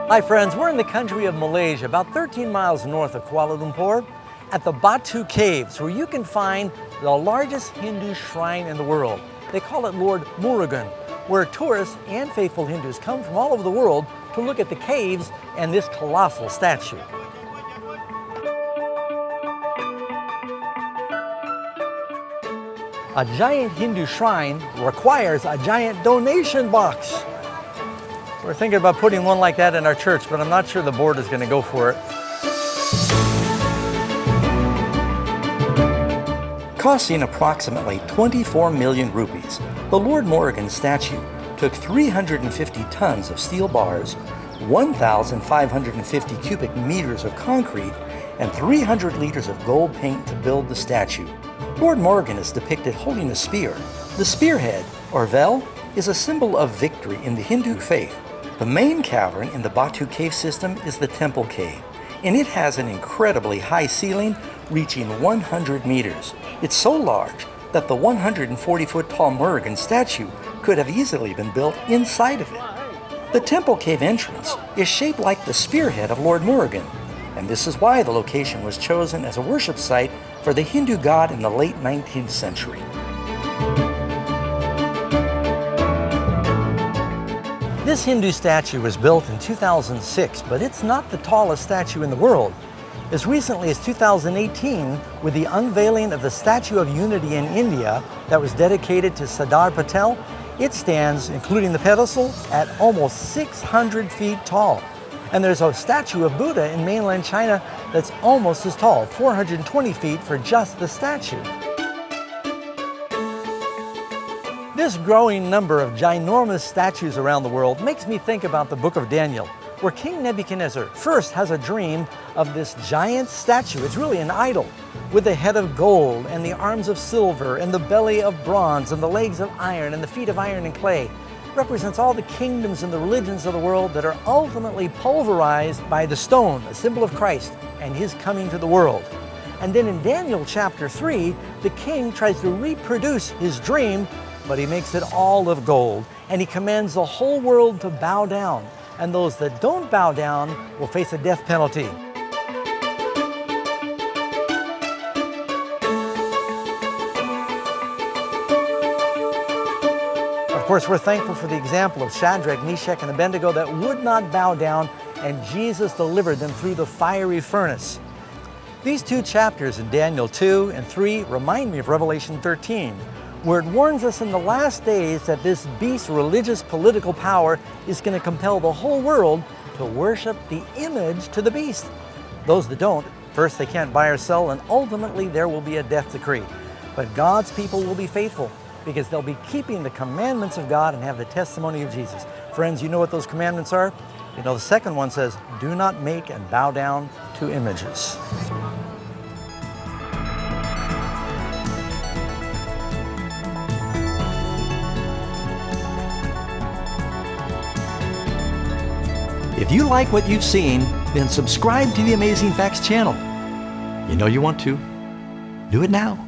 Hi friends, we're in the country of Malaysia, about 13 miles north of Kuala Lumpur, at the Batu caves, where you can find the largest Hindu shrine in the world. They call it Lord Murugan, where tourists and faithful Hindus come from all over the world to look at the caves and this colossal statue. A giant Hindu shrine requires a giant donation box. We're thinking about putting one like that in our church, but I'm not sure the board is going to go for it. Costing approximately 24 million rupees, the Lord Murugan statue took 350 tons of steel bars, 1,550 cubic meters of concrete, and 300 liters of gold paint to build the statue. Lord Murugan is depicted holding a spear. The spearhead, or vel, is a symbol of victory in the Hindu faith. The main cavern in the Batu cave system is the Temple Cave, and it has an incredibly high ceiling reaching 100 meters. It's so large that the 140-foot tall Murugan statue could have easily been built inside of it. The Temple Cave entrance is shaped like the spearhead of Lord Murugan, and this is why the location was chosen as a worship site for the Hindu god in the late 19th century. This Hindu statue was built in 2006, but it's not the tallest statue in the world. As recently as 2018, with the unveiling of the Statue of Unity in India that was dedicated to Sardar Patel, it stands, including the pedestal, at almost 600 feet tall. And there's a statue of Buddha in mainland China that's almost as tall, 420 feet for just the statue. This growing number of ginormous statues around the world makes me think about the book of Daniel, where King Nebuchadnezzar first has a dream of this giant statue. It's really an idol, with the head of gold and the arms of silver and the belly of bronze and the legs of iron and the feet of iron and clay. Represents all the kingdoms and the religions of the world that are ultimately pulverized by the stone, a symbol of Christ and his coming to the world. And then in Daniel chapter 3, the king tries to reproduce his dream, but he makes it all of gold, and he commands the whole world to bow down, and those that don't bow down will face a death penalty. Of course, we're thankful for the example of Shadrach, Meshach, and Abednego that would not bow down, and Jesus delivered them through the fiery furnace. These two chapters in Daniel 2 and 3 remind me of Revelation 13, where it warns us in the last days that this beast's religious political power is going to compel the whole world to worship the image to the beast. Those that don't, first they can't buy or sell, and ultimately there will be a death decree. But God's people will be faithful, because they'll be keeping the commandments of God and have the testimony of Jesus. Friends, you know what those commandments are? You know, the second one says, do not make and bow down to images. If you like what you've seen, then subscribe to the Amazing Facts channel. You know you want to. Do it now.